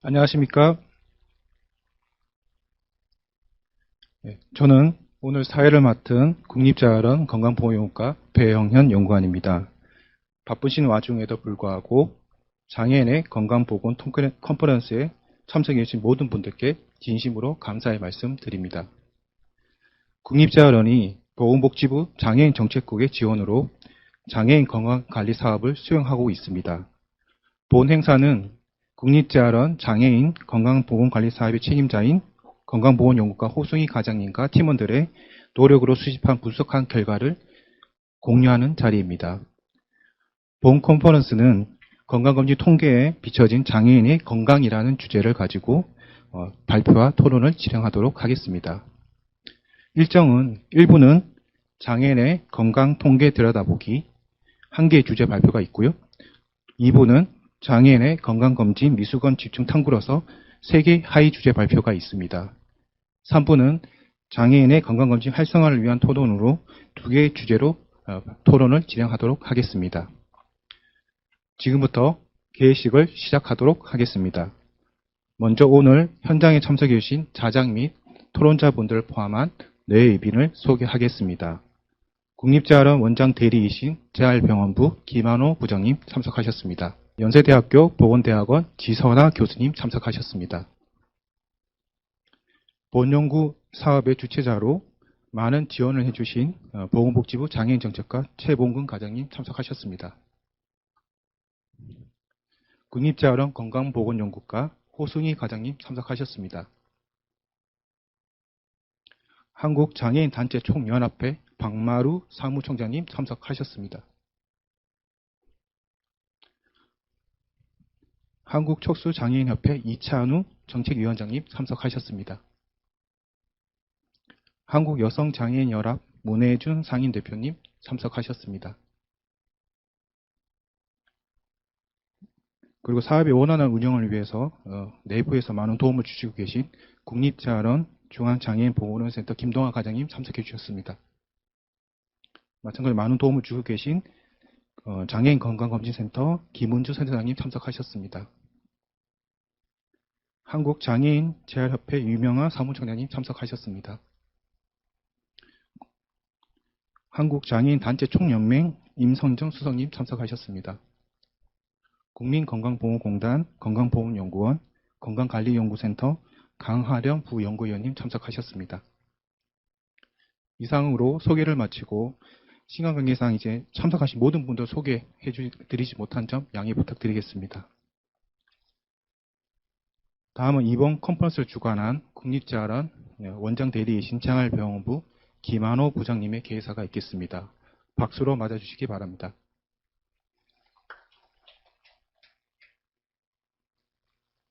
안녕하십니까? 저는 오늘 사회를 맡은 국립자활원 건강보호연구과 배영현 연구원입니다. 바쁘신 와중에도 불구하고 장애인의 건강보건 컨퍼런스에 참석해 주신 모든 분들께 진심으로 감사의 말씀 드립니다. 국립자활원이 보건복지부 장애인 정책국의 지원으로 장애인 건강관리 사업을 수행하고 있습니다. 본 행사는 국립자활원 장애인 건강보건관리 사업의 책임자인 건강보건연구과 호승희 과장님과 팀원들의 노력으로 수집한 분석한 결과를 공유하는 자리입니다. 본 컨퍼런스는 건강검진 통계에 비춰진 장애인의 건강이라는 주제를 가지고 발표와 토론을 진행하도록 하겠습니다. 일정은 1부는 장애인의 건강 통계 들여다보기 한 개의 주제 발표가 있고요. 2부는 장애인의 건강검진 미수건 집중 탐구로서 3개 하위 주제 발표가 있습니다. 3부는 장애인의 건강검진 활성화를 위한 토론으로 2개의 주제로 토론을 진행하도록 하겠습니다. 지금부터 개회식을 시작하도록 하겠습니다. 먼저 오늘 현장에 참석해 주신 자장 및 토론자분들을 포함한 내외빈을 소개하겠습니다. 국립자활원 원장 대리이신 재활병원부 김한호 부장님 참석하셨습니다. 연세대학교 보건대학원 지선아 교수님 참석하셨습니다. 본 연구 사업의 주체자로 많은 지원을 해주신 보건복지부 장애인정책과 최봉근 과장님 참석하셨습니다. 국립자활원 건강보건연구과 호승희 과장님 참석하셨습니다. 한국장애인단체 총연합회 박마루 사무총장님 참석하셨습니다. 한국척수장애인협회 이찬우 정책위원장님 참석하셨습니다. 한국여성장애인연합 문혜준 상임대표님 참석하셨습니다. 그리고 사업의 원활한 운영을 위해서 내부에서 많은 도움을 주시고 계신 국립자활원 중앙장애인보건센터 김동아 과장님 참석해 주셨습니다. 마찬가지로 많은 도움을 주고 계신 장애인 건강검진센터 김은주 센터장님 참석하셨습니다. 한국장애인 재활협회 유명한 사무총장님 참석하셨습니다. 한국장애인단체 총연맹 임선정 수석님 참석하셨습니다. 국민건강보험공단 건강보험연구원 건강관리연구센터 강하령 부연구위원님 참석하셨습니다. 이상으로 소개를 마치고 시간 관계상 이제 참석하신 모든 분들 소개해 드리지 못한 점 양해 부탁드리겠습니다. 다음은 이번 컨퍼런스를 주관한 국립자활원 원장 대리이신 재활병원부 김한호 부장님의 개회사가 있겠습니다. 박수로 맞아주시기 바랍니다.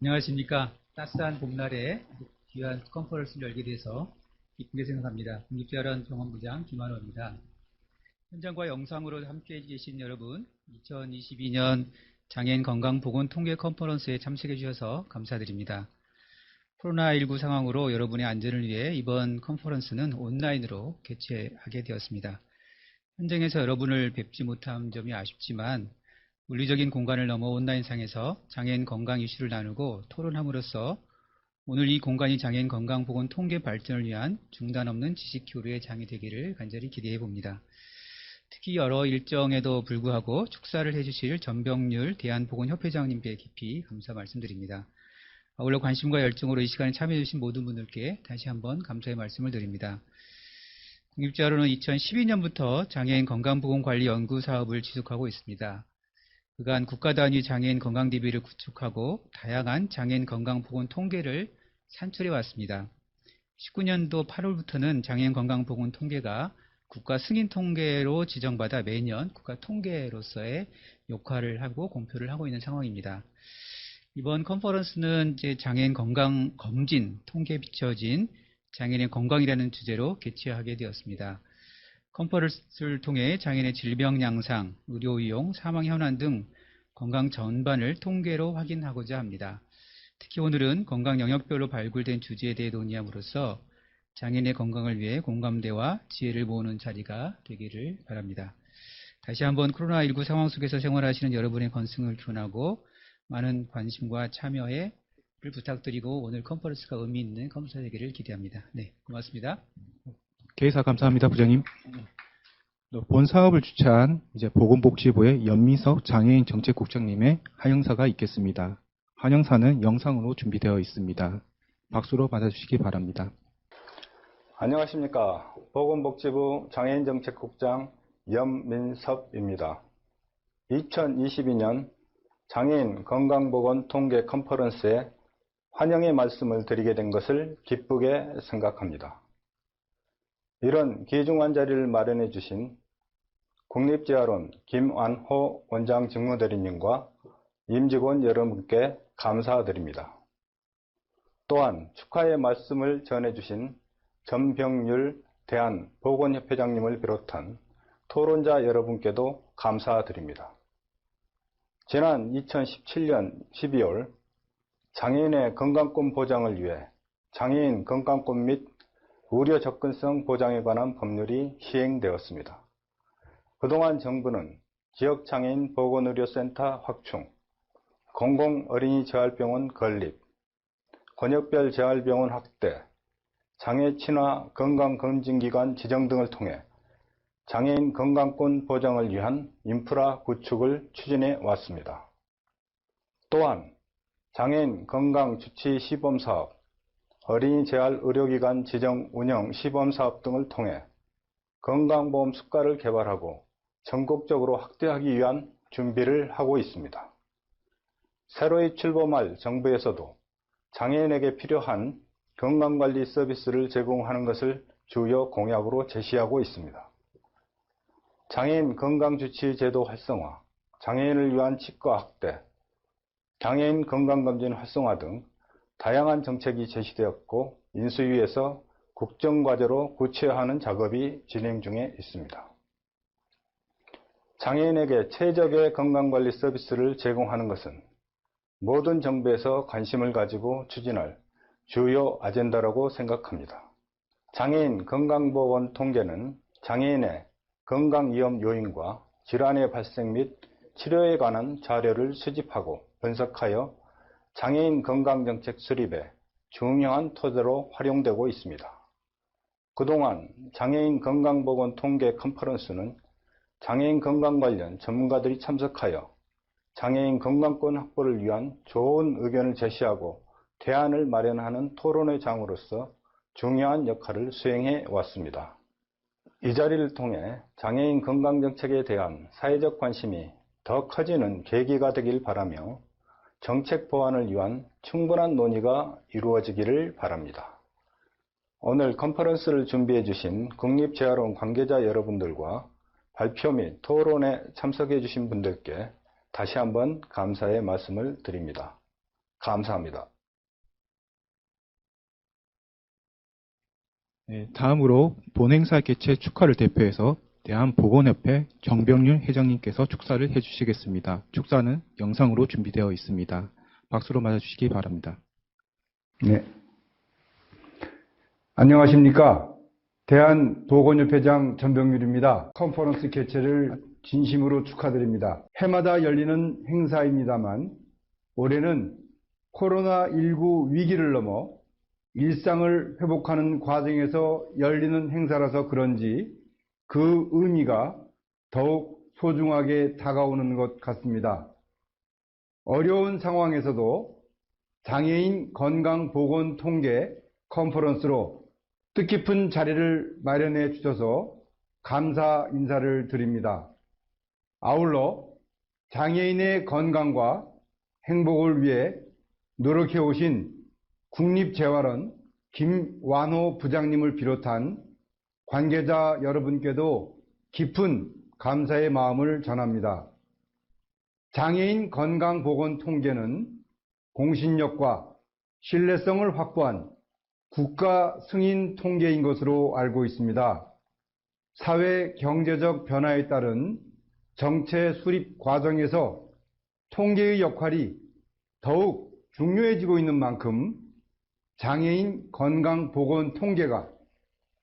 안녕하십니까. 따스한 봄날에 귀한 컨퍼런스를 열게 돼서 기쁘게 생각합니다. 국립자활원 병원부장 김한호입니다. 현장과 영상으로 함께해 계신 여러분, 2022년 장애인 건강보건 통계 컨퍼런스에 참석해 주셔서 감사드립니다. 코로나19 상황으로 여러분의 안전을 위해 이번 컨퍼런스는 온라인으로 개최하게 되었습니다. 현장에서 여러분을 뵙지 못한 점이 아쉽지만 물리적인 공간을 넘어 온라인상에서 장애인 건강 이슈를 나누고 토론함으로써 오늘 이 공간이 장애인 건강보건 통계 발전을 위한 중단 없는 지식 교류의 장이 되기를 간절히 기대해 봅니다. 특히 여러 일정에도 불구하고 축사를 해주실 전병률 대한보건협회장님께 깊이 감사 말씀드립니다. 아울러 관심과 열정으로 이 시간에 참여해 주신 모든 분들께 다시 한번 감사의 말씀을 드립니다. 국립자활원은 2012년부터 장애인 건강보건관리 연구 사업을 지속하고 있습니다. 그간 국가 단위 장애인 건강 DB를 구축하고 다양한 장애인 건강보건 통계를 산출해 왔습니다. 19년도 8월부터는 장애인 건강보건 통계가 국가 승인 통계로 지정받아 매년 국가 통계로서의 역할을 하고 공표를 하고 있는 상황입니다. 이번 컨퍼런스는 이제 장애인 건강 검진 통계에 비춰진 장애인의 건강이라는 주제로 개최하게 되었습니다. 컨퍼런스를 통해 장애인의 질병 양상, 의료 이용, 사망 현황 등 건강 전반을 통계로 확인하고자 합니다. 특히 오늘은 건강 영역별로 발굴된 주제에 대해 논의함으로써 장애인의 건강을 위해 공감대와 지혜를 모으는 자리가 되기를 바랍니다. 다시 한번 코로나19 상황 속에서 생활하시는 여러분의 건승을 기원하고 많은 관심과 참여에 부탁드리고 오늘 컨퍼런스가 의미 있는 컨퍼런스가 되기를 기대합니다. 네, 고맙습니다. 개사 감사합니다, 부장님. 본 사업을 주최한 보건복지부의 연민석 장애인 정책국장님의 환영사가 있겠습니다. 환영사는 영상으로 준비되어 있습니다. 박수로 맞아주시기 바랍니다. 안녕하십니까. 보건복지부 장애인정책국장 연민섭입니다. 2022년 장애인 건강보건 통계 컨퍼런스에 환영의 말씀을 드리게 된 것을 기쁘게 생각합니다. 이런 귀중한 자리를 마련해 주신 국립재활원 김완호 원장 직무대리님과 임직원 여러분께 감사드립니다. 또한 축하의 말씀을 전해주신 전병률 대한보건협회장님을 비롯한 토론자 여러분께도 감사드립니다. 지난 2017년 12월 장애인의 건강권 보장을 위해 장애인 건강권 및 의료 접근성 보장에 관한 법률이 시행되었습니다. 그동안 정부는 지역장애인 보건의료센터 확충, 공공어린이재활병원 건립, 권역별 재활병원 확대, 장애 친화 건강검진기관 지정 등을 통해 장애인 건강권 보장을 위한 인프라 구축을 추진해 왔습니다. 또한 장애인 건강주치 시범사업, 어린이재활의료기관 지정 운영 시범사업 등을 통해 건강보험 수가를 개발하고 전국적으로 확대하기 위한 준비를 하고 있습니다. 새로이 출범할 정부에서도 장애인에게 필요한 건강관리 서비스를 제공하는 것을 주요 공약으로 제시하고 있습니다. 장애인 건강주치제도 활성화, 장애인을 위한 치과 확대, 장애인 건강검진 활성화 등 다양한 정책이 제시되었고 인수위에서 국정과제로 구체화하는 작업이 진행 중에 있습니다. 장애인에게 최적의 건강관리 서비스를 제공하는 것은 모든 정부에서 관심을 가지고 추진할 주요 아젠다라고 생각합니다. 장애인 건강보건 통계는 장애인의 건강위험 요인과 질환의 발생 및 치료에 관한 자료를 수집하고 분석하여 장애인 건강정책 수립에 중요한 토대로 활용되고 있습니다. 그동안 장애인 건강보건 통계 컨퍼런스는 장애인 건강 관련 전문가들이 참석하여 장애인 건강권 확보를 위한 좋은 의견을 제시하고 대안을 마련하는 토론의 장으로서 중요한 역할을 수행해 왔습니다. 이 자리를 통해 장애인 건강정책에 대한 사회적 관심이 더 커지는 계기가 되길 바라며 정책 보완을 위한 충분한 논의가 이루어지기를 바랍니다. 오늘 컨퍼런스를 준비해 주신 국립재활원 관계자 여러분들과 발표 및 토론에 참석해 주신 분들께 다시 한번 감사의 말씀을 드립니다. 감사합니다. 다음으로 본행사 개최 축하를 대표해서 대한보건협회 정병률 회장님께서 축사를 해주시겠습니다. 축사는 영상으로 준비되어 있습니다. 박수로 맞아주시기 바랍니다. 네. 안녕하십니까. 대한보건협회장 전병률입니다. 컨퍼런스 개최를 진심으로 축하드립니다. 해마다 열리는 행사입니다만 올해는 코로나19 위기를 넘어 일상을 회복하는 과정에서 열리는 행사라서 그런지 그 의미가 더욱 소중하게 다가오는 것 같습니다. 어려운 상황에서도 장애인 건강보건 통계 컨퍼런스로 뜻깊은 자리를 마련해 주셔서 감사 인사를 드립니다. 아울러 장애인의 건강과 행복을 위해 노력해 오신 국립재활원 김완호 부장님을 비롯한 관계자 여러분께도 깊은 감사의 마음을 전합니다. 장애인 건강보건 통계는 공신력과 신뢰성을 확보한 국가 승인 통계인 것으로 알고 있습니다. 사회 경제적 변화에 따른 정체 수립 과정에서 통계의 역할이 더욱 중요해지고 있는 만큼 장애인 건강보건 통계가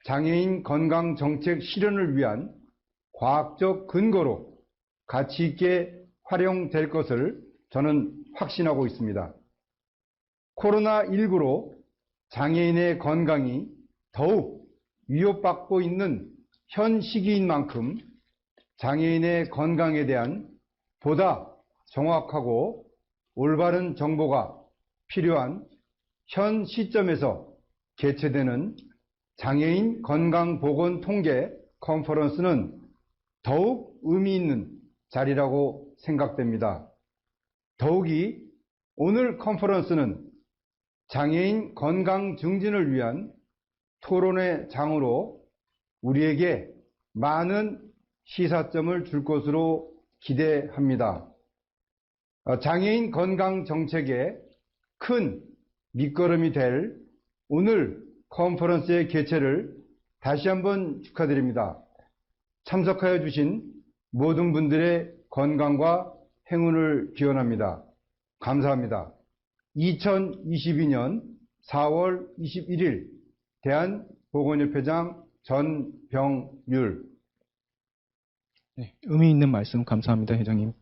장애인 건강정책 실현을 위한 과학적 근거로 가치 있게 활용될 것을 저는 확신하고 있습니다. 코로나19로 장애인의 건강이 더욱 위협받고 있는 현 시기인 만큼 장애인의 건강에 대한 보다 정확하고 올바른 정보가 필요한 현 시점에서 개최되는 장애인 건강보건 통계 컨퍼런스는 더욱 의미 있는 자리라고 생각됩니다. 더욱이 오늘 컨퍼런스는 장애인 건강 증진을 위한 토론의 장으로 우리에게 많은 시사점을 줄 것으로 기대합니다. 장애인 건강 정책의 큰 밑거름이 될 오늘 컨퍼런스의 개최를 다시 한번 축하드립니다. 참석하여 주신 모든 분들의 건강과 행운을 기원합니다. 감사합니다. 2022년 4월 21일 대한보건협회장 전병률. 네, 의미 있는 말씀 감사합니다, 회장님.